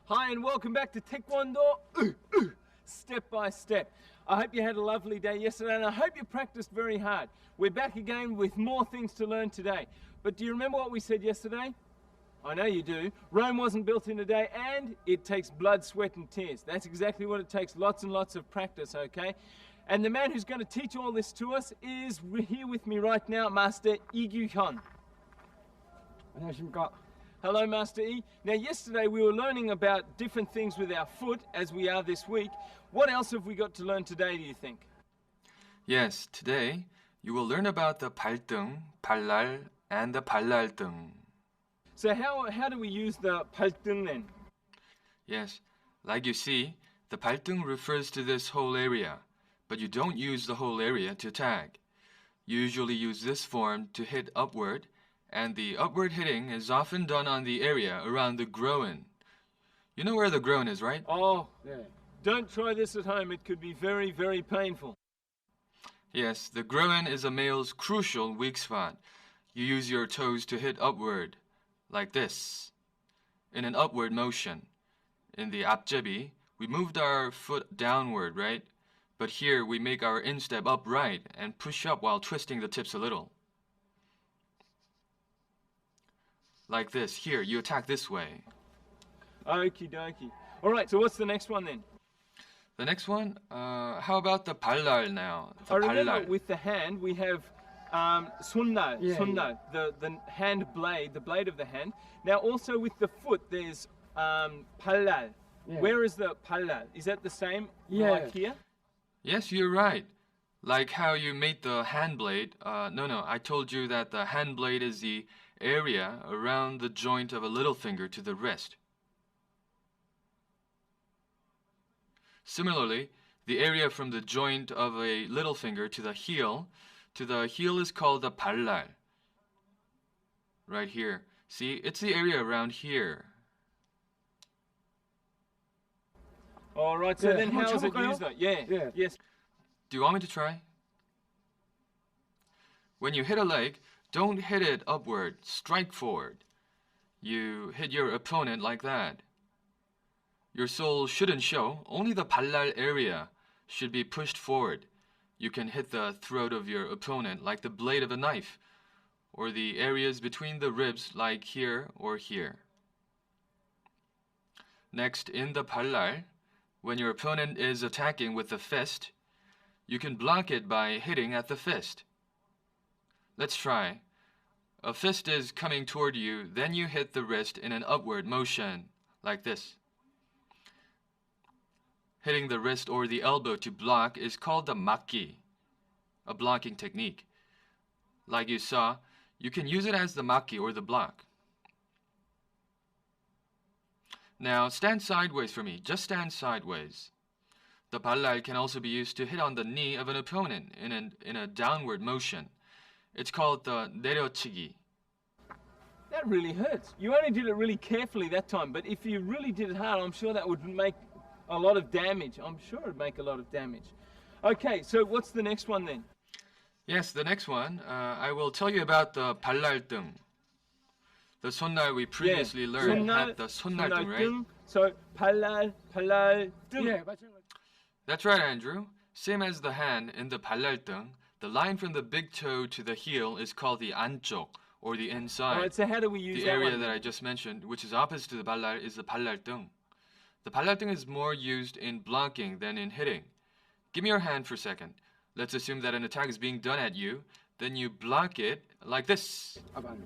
Hi and welcome back to Taekwondo Step by Step. I hope you had a lovely day yesterday and I hope you practiced very hard. We're back again with more things to learn today. But do you remember what we said yesterday? I know you do. Rome wasn't built in a day and it takes blood, sweat and tears. That's exactly what it takes, lots and lots of practice, okay? And the man who's going to teach all this to us is here with me right now, Master KYU-HYUN. 안녕하십니까. Hello, Master E. Now, yesterday we were learning about different things with our foot, as we are this week. What else have we got to learn today, do you think? Yes, today you will learn about the 발등, 발날, and the 발날등. So how do we use the 발등 then? Yes, like you see, the 발등 refers to this whole area, but you don't use the whole area to tag. You usually use this form to hit upward, and the upward hitting is often done on the area around the groin. You know where the groin is, right? Oh, yeah. Don't try this at home. It could be very, very painful. Yes, the groin is a male's crucial weak spot. You use your toes to hit upward, like this, in an upward motion. In the 앞제비, we moved our foot downward, right? But here we make our instep upright and push up while twisting the tips a little. Like this. Here, you attack this way. Okie dokie. All right, so what's the next one then? The next one, how about the 발날 now? The I remember 발날. with the hand we have 손날, Yeah, 손날, the hand blade, the blade of the hand. Now also with the foot there's 발날. Yeah. Where is the 발날? Is that the same Yeah. like here? Yes, you're right. Like how you made the hand blade. No, I told you that the hand blade is the area around the joint of a little finger to the wrist. Similarly, the area from the joint of a little finger to the heel is called the 발날. Right here. See, it's the area around here. All right, so Yeah, then 한번 how is it 쳐볼까요? used though? Yeah, Yeah. yes. Do you want me to try? When you hit a leg, don't hit it upward, strike forward. You hit your opponent like that. Your sole shouldn't show, only the 발날 area should be pushed forward. You can hit the throat of your opponent like the blade of a knife, or the areas between the ribs like here or here. Next, in the 발날, when your opponent is attacking with the fist, you can block it by hitting at the fist. Let's try. A fist is coming toward you, then you hit the wrist in an upward motion, like this. Hitting the wrist or the elbow to block is called the 막기, a blocking technique. Like you saw, you can use it as the 막기 or the block. Now stand sideways for me, just stand sideways. The 발날 can also be used to hit on the knee of an opponent in a downward motion. It's called the 내려치기. That really hurts. You only did it really carefully that time, but if you really did it hard, I'm sure that would make a lot of damage. I'm sure it would make a lot of damage. Okay, so what's the next one then? Yes, the next one, I will tell you about the 발날등. The 손날 we previously learned had the 손날등, right? So 발날, 발날등. 예, 마찬가지. That's right, Andrew. Same as the hand in the 발날등, the line from the big toe to the heel is called the 안쪽, or the inside. All right, so how do we use The that area one? that I just mentioned, which is opposite to the 발날, is the 발날등. The 발날등 is more used in blocking than in hitting. Give me your hand for a second. Let's assume that an attack is being done at you. Then you block it like this. 발날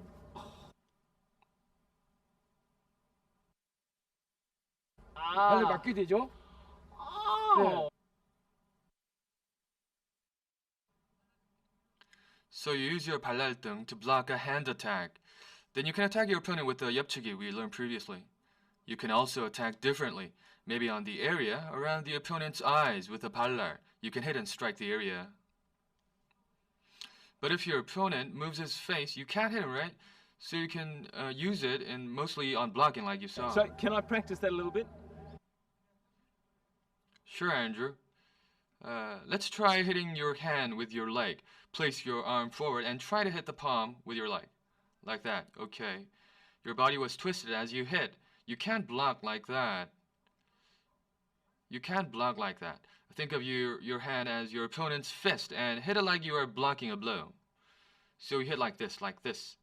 Ah. 맞게 되죠? Oh. So you use your 발날등 to block a hand attack. Then you can attack your opponent with the 옆치기 we learned previously. You can also attack differently, maybe on the area around the opponent's eyes with a 발날. You can hit and strike the area. But if your opponent moves his face, you can't hit him, right? So you can use it mostly on blocking like you saw. So can I practice that a little bit? Sure, Andrew. Let's try hitting your hand with your leg. Place your arm forward and try to hit the palm with your leg. Like that. Okay. Your body was twisted as you hit. You can't block like that. You can't block like that. Think of your hand as your opponent's fist and hit it like you are blocking a blow. So you hit like this, like this.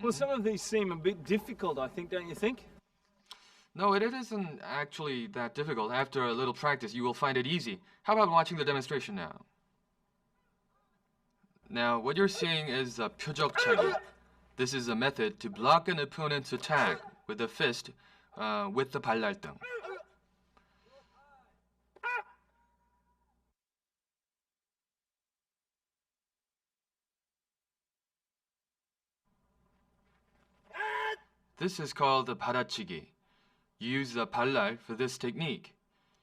Well, some of these seem a bit difficult, I think, don't you think? No, it isn't actually that difficult. After a little practice, you will find it easy. How about watching the demonstration now? Now, what you're seeing is a 표적차기. This is a method to block an opponent's attack with a fist with the 발랄등. This is called the 받아치기. You use the 발랄 for this technique.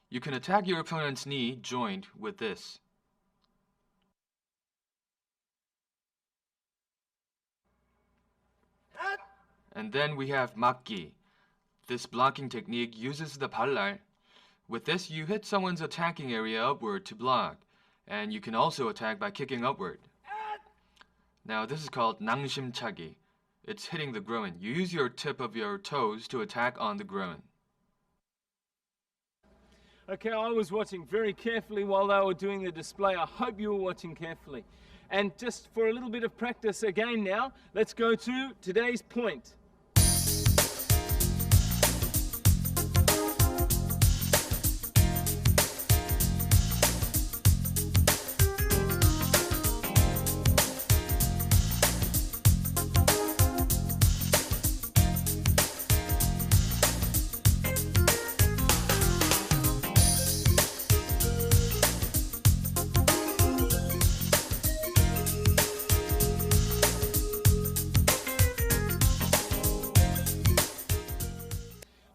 You can attack your opponent's knee joint with this. And then we have 막기. This blocking technique uses the 발랄. With this, you hit someone's attacking area upward to block, and you can also attack by kicking upward. Now, this is called 낭심차기. It's hitting the groin. You use your tip of your toes to attack on the groin. Okay, I was watching very carefully while they were doing the display. I hope you were watching carefully. And just for a little bit of practice again now, let's go to today's point.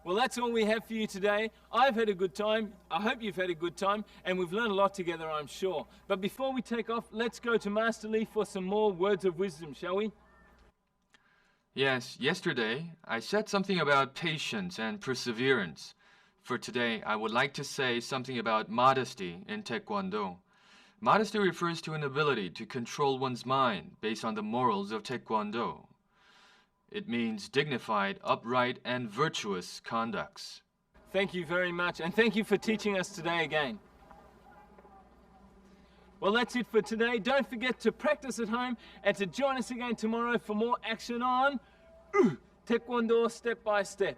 Well, that's all we have for you today. I've had a good time. I hope you've had a good time, and we've learned a lot together, I'm sure. But before we take off, let's go to Master Lee for some more words of wisdom, shall we? Yes, yesterday I said something about patience and perseverance. For today, I would like to say something about modesty in Taekwondo. Modesty refers to an ability to control one's mind based on the morals of Taekwondo. It means dignified, upright, and virtuous conducts. Thank you very much, and thank you for teaching us today again. Well, that's it for today. Don't forget to practice at home and to join us again tomorrow for more action on Taekwondo step by step.